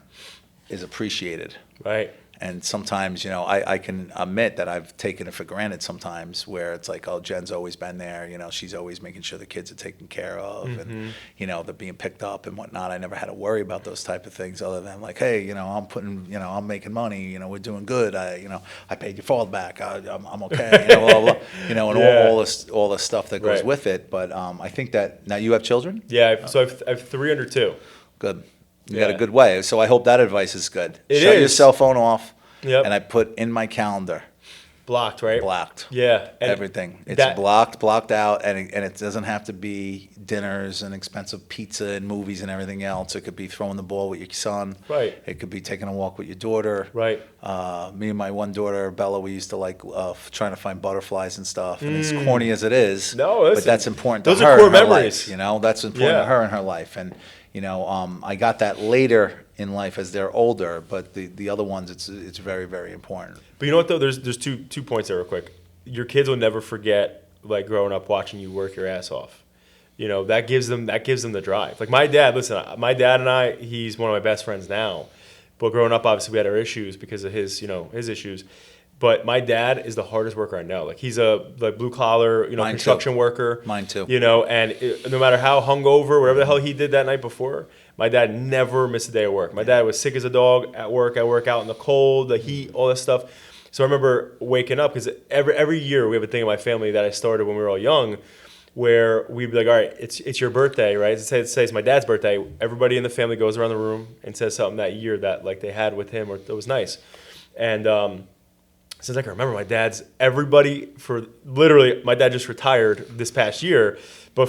is appreciated. Right. And sometimes, I can admit that I've taken it for granted sometimes, where it's like, oh, Jen's always been there. She's always making sure the kids are taken care of, and, they're being picked up and whatnot. I never had to worry about those type of things, other than like, hey, I'm making money, we're doing good. I paid your father back. I'm okay. Blah, blah, and Yeah. all the stuff that goes Right. with it. But I think that now you have children? Yeah. So I have 3 under 2. Good. You Yeah. got a good way. So I hope that advice is good. It Shut your is. cell phone off. Yep. And I put in my calendar, Blocked, right? blocked. Yeah. And Everything. It's that- blocked out, and it doesn't have to be dinners and expensive pizza and movies and everything else. It could be throwing the ball with your son. Right. It could be taking a walk with your daughter. Right. Me and my one daughter, Bella, we used to like trying to find butterflies and stuff. And as corny as it is, No, but listen, that's important to those her are core in her memories. life. That's important Yeah. to her in her life. And I got that later in life as they're older, but the other ones, it's very, very important. But you know what though? There's two points there real quick. Your kids will never forget like growing up watching you work your ass off. That gives them the drive. Like my dad and I, he's one of my best friends now. But growing up, obviously we had our issues because of his issues. But my dad is the hardest worker I know. Like he's a blue collar, Mine construction too. worker. Mine too. No matter how hungover, whatever the hell he did that night before, my dad never missed a day of work. My dad was sick as a dog at work. I work out in the cold, the heat, all this stuff. So I remember waking up because every year we have a thing in my family that I started when we were all young, where we'd be like, all right, it's your birthday, right? It says it's my dad's birthday. Everybody in the family goes around the room and says something that year that like they had with him or that was nice. And since I can remember, my dad just retired this past year, but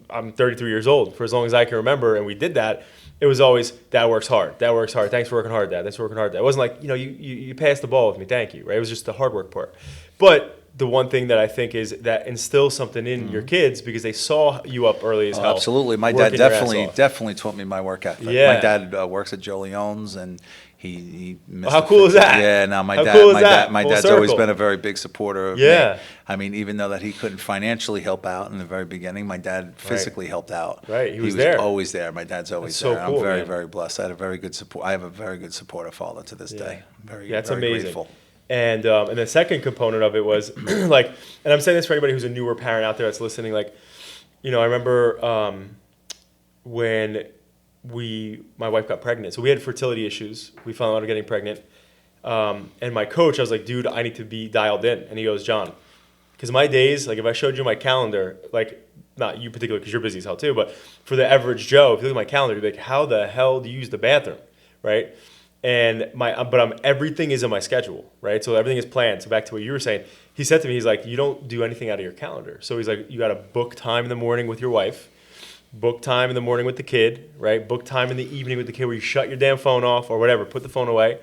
I'm 33 years old. For as long as I can remember, and we did that, it was always, Dad works hard. Dad works hard. Thanks for working hard, Dad. Thanks for working hard, Dad. It wasn't like, you passed the ball with me. Thank you, right? It was just the hard work part. But the one thing that I think is that instills something in your kids because they saw you up early as hell. Absolutely. My dad working your ass off. definitely taught me my work ethic. Yeah. My dad works at Joe Leone's, and he missed How a cool is fix- that? Yeah, no, How cool is that? my Full dad's always circle. been a very big supporter of Yeah. me. Even though that he couldn't financially help out in the very beginning, my dad physically helped out. Right, he was there. always there. My dad's always That's so there. cool, I'm very, man. very blessed. I had a very good support. I have a very good supportive father to this day. Very, Yeah, that's very amazing. grateful. And the second component of it was like, and I'm saying this for anybody who's a newer parent out there that's listening. Like, I remember when my wife got pregnant. So we had fertility issues. We found out getting pregnant. And my coach, I was like, dude, I need to be dialed in. And he goes, John, because my days, like if I showed you my calendar, like not you particularly because you're busy as hell too, but for the average Joe, if you look at my calendar, you'd be like, how the hell do you use the bathroom, right? And everything is in my schedule, right? So everything is planned. So back to what you were saying, he said to me, he's like, you don't do anything out of your calendar. So he's like, you got to book time in the morning with your wife, book time in the morning with the kid, right? Book time in the evening with the kid where you shut your damn phone off or whatever, put the phone away.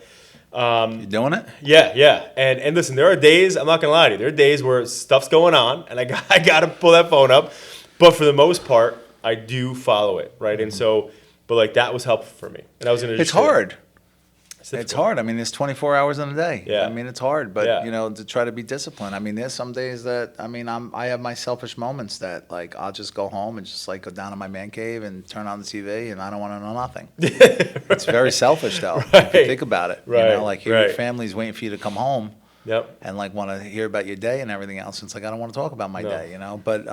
You doing it? Yeah. And listen, there are days, I'm not going to lie to you, there are days where stuff's going on and I got to pull that phone up. But for the most part, I do follow it, right? And so, but like that was helpful for me. And I was going to It's hard. It's difficult. hard. I mean, there's 24 hours in a day. Yeah. I mean, it's hard, but Yeah. you know, to try to be disciplined. I mean, there's some days that I have my selfish moments that like I'll just go home and just like go down to my man cave and turn on the TV and I don't want to know nothing. It's very selfish though. If Right. you think about it. Right. You know, like here Right. your family's waiting for you to come home Yep. and like want to hear about your day and everything else. It's like I don't want to talk about my No. day, you know. But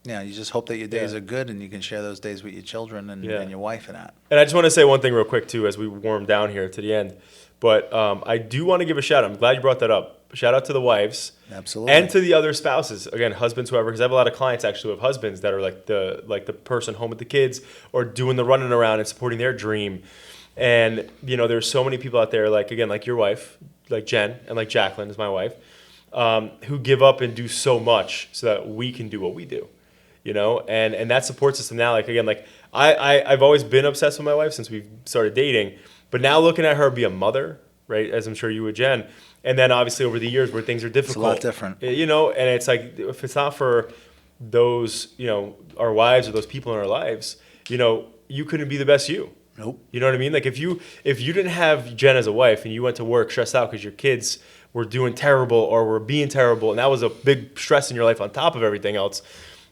you know, you just hope that your days Yeah. are good and you can share those days with your children and, Yeah. and your wife and that. And I just want to say one thing real quick too, as we warm down here to the end. But I do want to give a shout out. I'm glad you brought that up. Shout out to the wives. Absolutely. And to the other spouses. Again, husbands, whoever, because I have a lot of clients actually who have husbands that are like the person home with the kids or doing the running around and supporting their dream. And, you know, there's so many people out there, like, again, like your wife, like Jen, and like Jacqueline is my wife, who give up and do so much so that we can do what we do. You know, and that support system now, like, again, like I've always been obsessed with my wife since we started dating, but now looking at her be a mother, right, as I'm sure you would, Jen, and then obviously over the years where things are difficult. It's a lot different. You know, and it's like, if it's not for those, you know, our wives or those people in our lives, you know, you couldn't be the best you. Nope. You know what I mean? Like if you didn't have Jen as a wife and you went to work stressed out because your kids were doing terrible or were being terrible, and that was a big stress in your life on top of everything else,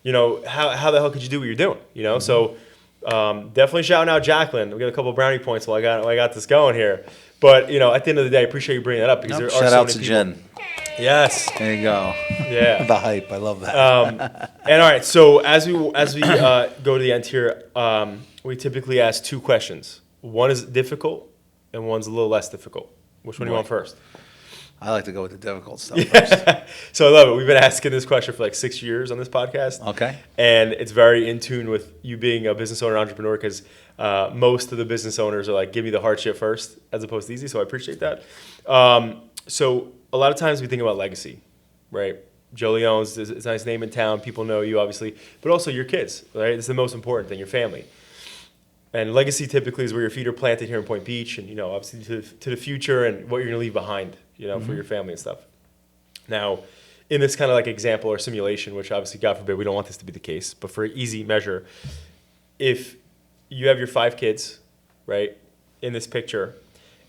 you know, how the hell could you do what you're doing? You know, so definitely shouting out Jacqueline. We got a couple of brownie points while I got this going here. But you know, at the end of the day, I appreciate you bringing that up because there are Shout so out many to people. Jen. Yes. There you go. Yeah. The hype. I love that. And all right, so as we go to the end here, we typically ask two questions. One is difficult, and one's a little less difficult. Which one do you want first? I like to go with the difficult stuff first. So I love it. We've been asking this question for like 6 years on this podcast. Okay. And it's very in tune with you being a business owner, entrepreneur, because most of the business owners are like, give me the hard shit first, as opposed to easy. So I appreciate that. So a lot of times we think about legacy, right? Joe Leone's is a nice name in town. People know you, obviously, but also your kids, right? It's the most important thing, your family. And legacy typically is where your feet are planted here in Point Beach, and you know, obviously to the future and what you're going to leave behind, you know, for your family and stuff. Now, in this kind of like example or simulation, which obviously, God forbid, we don't want this to be the case, but for easy measure, if you have your 5 kids, right, in this picture,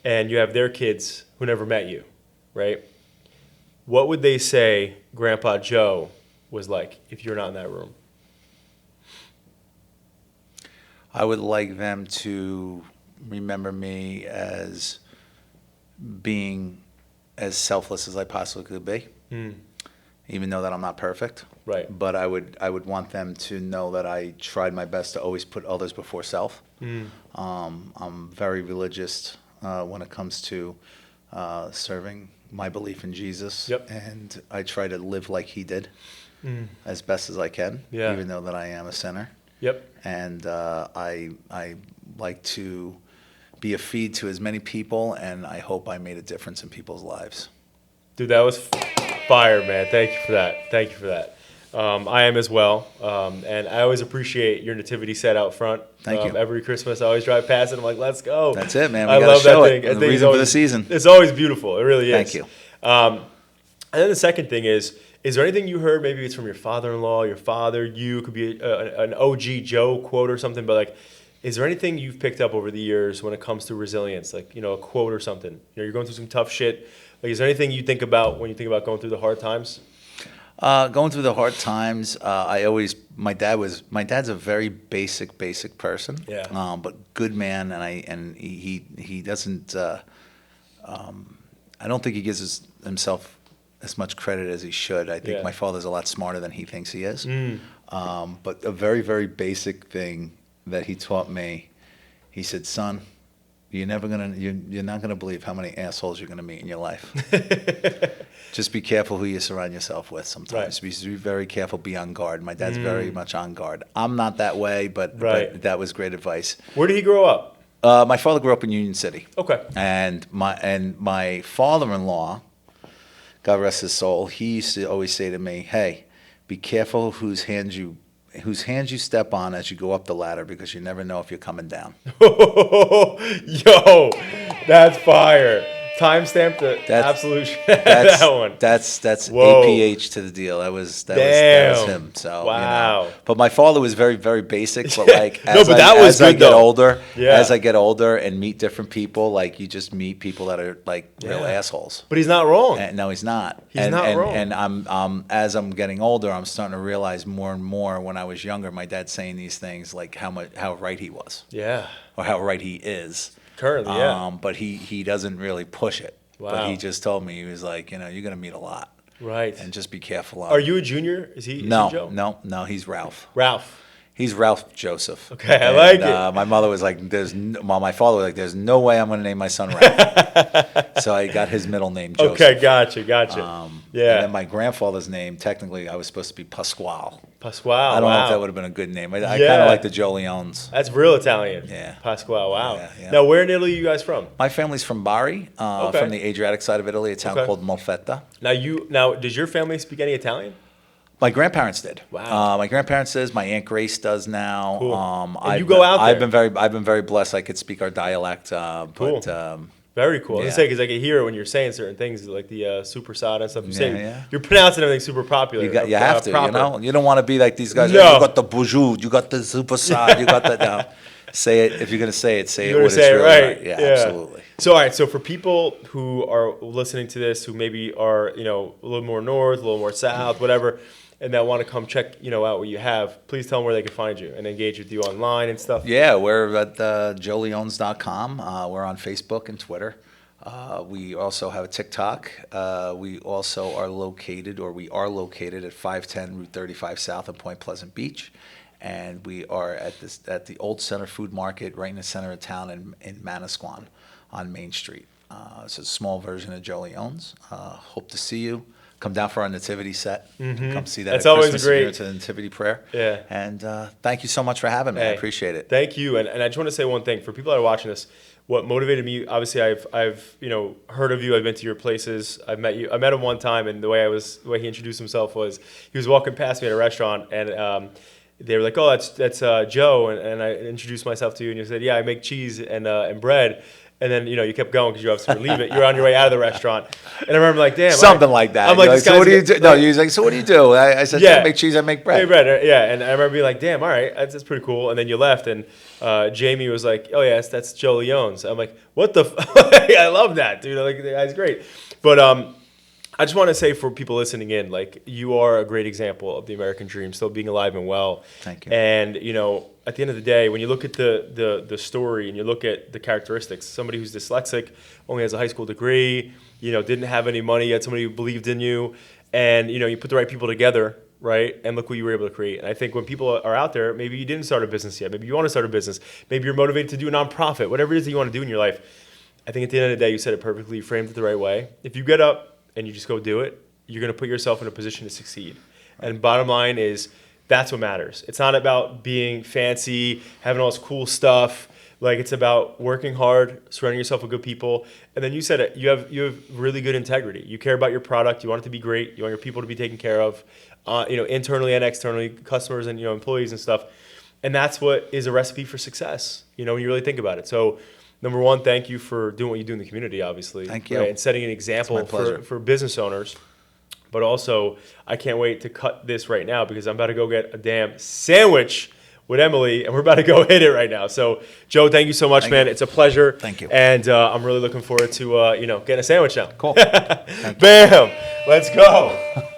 and you have their kids who never met you, right, what would they say Grandpa Joe was like if you're not in that room? I would like them to remember me as being as selfless as I possibly could be, even though that I'm not perfect. Right. But I would want them to know that I tried my best to always put others before self. I'm very religious when it comes to serving my belief in Jesus. Yep. And I try to live like he did as best as I can, Yeah. even though that I am a sinner. Yep. And I like to be a feed to as many people, and I hope I made a difference in people's lives. Dude, that was fire, man. Thank you for that. Thank you for that. I am as well. And I always appreciate your nativity set out front. Thank you. Every Christmas, I always drive past it. I'm like, let's go. That's it, man. We I gotta love show that it. thing. The reason for the season. It's always beautiful. It really is. Thank you. And then the second thing is there anything you heard, maybe it's from your father-in-law, your father, you, could be an OG Joe quote or something, but like, is there anything you've picked up over the years when it comes to resilience, like, you know, a quote or something? You know, you're going through some tough shit. Like, is there anything you think about when you think about going through the hard times? Going through the hard times, my dad's a very basic person. Yeah. But good man, and he doesn't. I don't think he gives himself as much credit as he should. I think Yeah. my father's a lot smarter than he thinks he is. But a very, very basic thing that he taught me, he said, "Son, you're not gonna believe how many assholes you're gonna meet in your life. Just be careful who you surround yourself with sometimes. Right. Be very careful, be on guard." My dad's very much on guard. I'm not that way, but that was great advice. Where did he grow up? My father grew up in Union City. Okay. And my father-in-law, God rest his soul, he used to always say to me, "Hey, be careful whose hands you step on as you go up the ladder, because you never know if you're coming down." Yo, that's fire. timestamp the That's- absolute shit out of that one. That's Whoa. APH to the deal. That was Damn. him. So Wow. But my father was very, very basic. But like No, but that was as I good, get though. older, Yeah. as I get older and meet different people, like you just meet people that are like real Yeah. assholes. But he's not wrong. And, no, he's not. He's not wrong. And I'm as I'm getting older, I'm starting to realize more and more. When I was younger, my dad saying these things like how right he was, Yeah. or how right he is. Currently, yeah. But he doesn't really push it. But Wow. he just told me, he was like, you're gonna meet a lot, Right. and just be careful. Are you a junior? Is he Joe? No, he's Ralph. Ralph. He's Ralph Joseph. Okay, I like it. My mother was like, my father was like, there's no way I'm gonna name my son Ralph. So I got his middle name Joseph. Okay, gotcha. Yeah. And then my grandfather's name, technically, I was supposed to be Pasquale. Pasquale. I don't know wow. if that would have been a good name. I kind Yeah. of like the Joe Leones. That's real Italian. Yeah. Pasquale. Wow. Yeah. Now, where in Italy are you guys from? My family's from Bari, Okay. from the Adriatic side of Italy, a town Okay. called Molfetta. Now, does your family speak any Italian? My grandparents did. Wow. My grandparents does. My Aunt Grace does now. Cool. And you I've go been- out I've there? been very blessed. I could speak our dialect. Cool. But Very cool. I was Yeah. gonna say because I can hear it when you're saying certain things like the super sada and stuff. You're saying yeah. you're pronouncing everything super popular. you have to. proper. You don't want to be like these guys. No. You got the bourgeois. You got the super sad. You got the no. Say it if you're gonna say it. Say You're it gonna what say it's it really right. Yeah, absolutely. So all right. So for people who are listening to this, who maybe are a little more north, a little more south, whatever, and that want to come check out what you have, please tell them where they can find you and engage with you online and stuff. Yeah, we're at joeleones.com. We're on Facebook and Twitter. We also have a TikTok. We also are located at 510 Route 35 South in Point Pleasant Beach. And we are at the Old Center Food Market right in the center of town in Manasquan on Main Street. It's a small version of Joe Leone's. Hope to see you. Come down for our nativity set. Come see that. That's at always Christmas great. Here. It's a nativity prayer. Yeah. And thank you so much for having me. I Hey, appreciate it. Thank you. And I just want to say one thing for people that are watching this. What motivated me? Obviously, I've heard of you. I've been to your places. I've met you. I met him one time, and the way he introduced himself was he was walking past me at a restaurant, and they were like, "Oh, that's Joe," and I introduced myself to you, and you said, "Yeah, I make cheese and bread." And then you kept going because you obviously were leaving. You're on your way out of the restaurant, and I remember like, damn, Something like that. I'm like, so what do you do? No, he was like, so what do you do? I said, Yeah. I make cheese, I make bread. Hey, bread, yeah. And I remember being like, damn, all right, that's pretty cool. And then you left, and Jamie was like, oh yeah, that's Joe Leone's. I'm like, what the? I love that, dude. Like, the guy's great. But I just want to say for people listening in, like, you are a great example of the American dream, still being alive and well. Thank you. And at the end of the day, when you look at the story and you look at the characteristics, somebody who's dyslexic, only has a high school degree, didn't have any money, you had somebody who believed in you, and you put the right people together, right? And look what you were able to create. And I think when people are out there, maybe you didn't start a business yet, maybe you want to start a business, maybe you're motivated to do a nonprofit, whatever it is that you want to do in your life. I think at the end of the day, you said it perfectly, you framed it the right way. If you get up and you just go do it, you're going to put yourself in a position to succeed. And bottom line is, that's what matters. It's not about being fancy, having all this cool stuff. Like, it's about working hard, surrounding yourself with good people. And then you said it, you have really good integrity. You care about your product. You want it to be great. You want your people to be taken care of, internally and externally, customers and employees and stuff. And that's what is a recipe for success, when you really think about it. So, number one, thank you for doing what you do in the community, obviously. Thank you. Right? And setting an example for business owners. But also, I can't wait to cut this right now because I'm about to go get a damn sandwich with Emily, and we're about to go hit it right now. So, Joe, thank you so much, man. It's a pleasure. Thank you. And I'm really looking forward to, getting a sandwich now. Cool. Bam! Let's go.